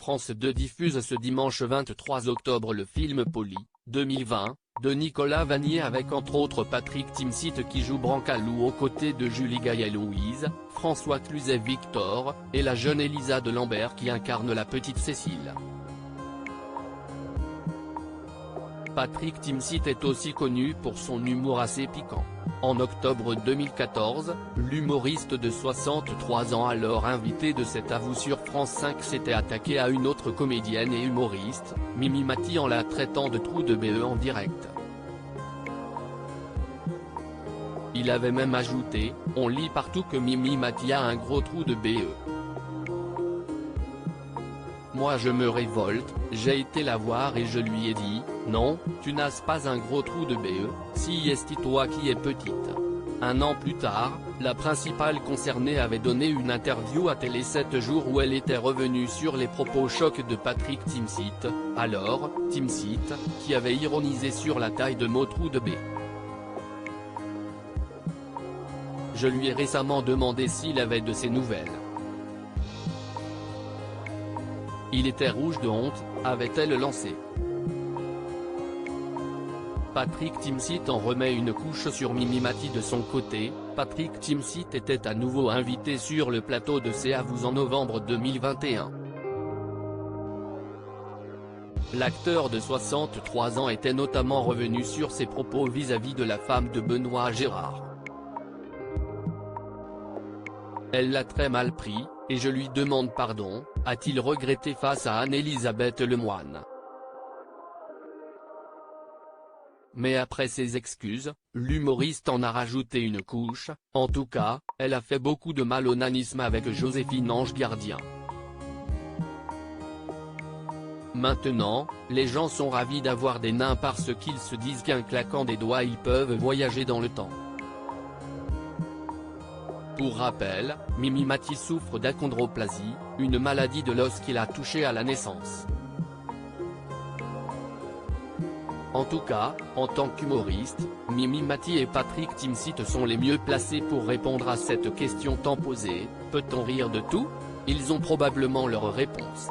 France 2 diffuse ce dimanche 23 octobre le film Poli, 2020, de Nicolas Vanier avec entre autres Patrick Timsit qui joue Brancalou aux côtés de Julie Gaillet-Louise, François Cluzet-Victor, et la jeune Elisa de Lambert qui incarne la petite Cécile. Patrick Timsit est aussi connu pour son humour assez piquant. En octobre 2014, l'humoriste de 63 ans alors invité de cet À vous sur France 5 s'était attaqué à une autre comédienne et humoriste, Mimi Mati en la traitant de trou de BE en direct. Il avait même ajouté « On lit partout que Mimi Mati a un gros trou de BE. Moi je me révolte, j'ai été la voir et je lui ai dit, non, tu n'as pas un gros trou de BE, si est toi qui es petite. » Un an plus tard, la principale concernée avait donné une interview à Télé 7 jours où elle était revenue sur les propos chocs de Patrick Timsit, alors, Timsit, qui avait ironisé sur la taille de mon trou de B. Je lui ai récemment demandé s'il avait de ses nouvelles. Il était rouge de honte, avait-elle lancé. Patrick Timsit en remet une couche sur Mimi Mati de son côté. Patrick Timsit était à nouveau invité sur le plateau de C'est à vous en novembre 2021. L'acteur de 63 ans était notamment revenu sur ses propos vis-à-vis de la femme de Benoît Gérard. Elle l'a très mal pris, et je lui demande pardon, a-t-il regretté face à Anne-Elisabeth Lemoine. Mais après ses excuses, l'humoriste en a rajouté une couche, en tout cas, elle a fait beaucoup de mal au nanisme avec Joséphine Ange Gardien. Maintenant, les gens sont ravis d'avoir des nains parce qu'ils se disent qu'en claquant des doigts ils peuvent voyager dans le temps. Pour rappel, Mimi Mati souffre d'achondroplasie, une maladie de l'os qui l'a touchée à la naissance. En tout cas, en tant qu'humoriste, Mimi Mati et Patrick Timsit sont les mieux placés pour répondre à cette question tant posée, peut-on rire de tout? Ils ont probablement leur réponse.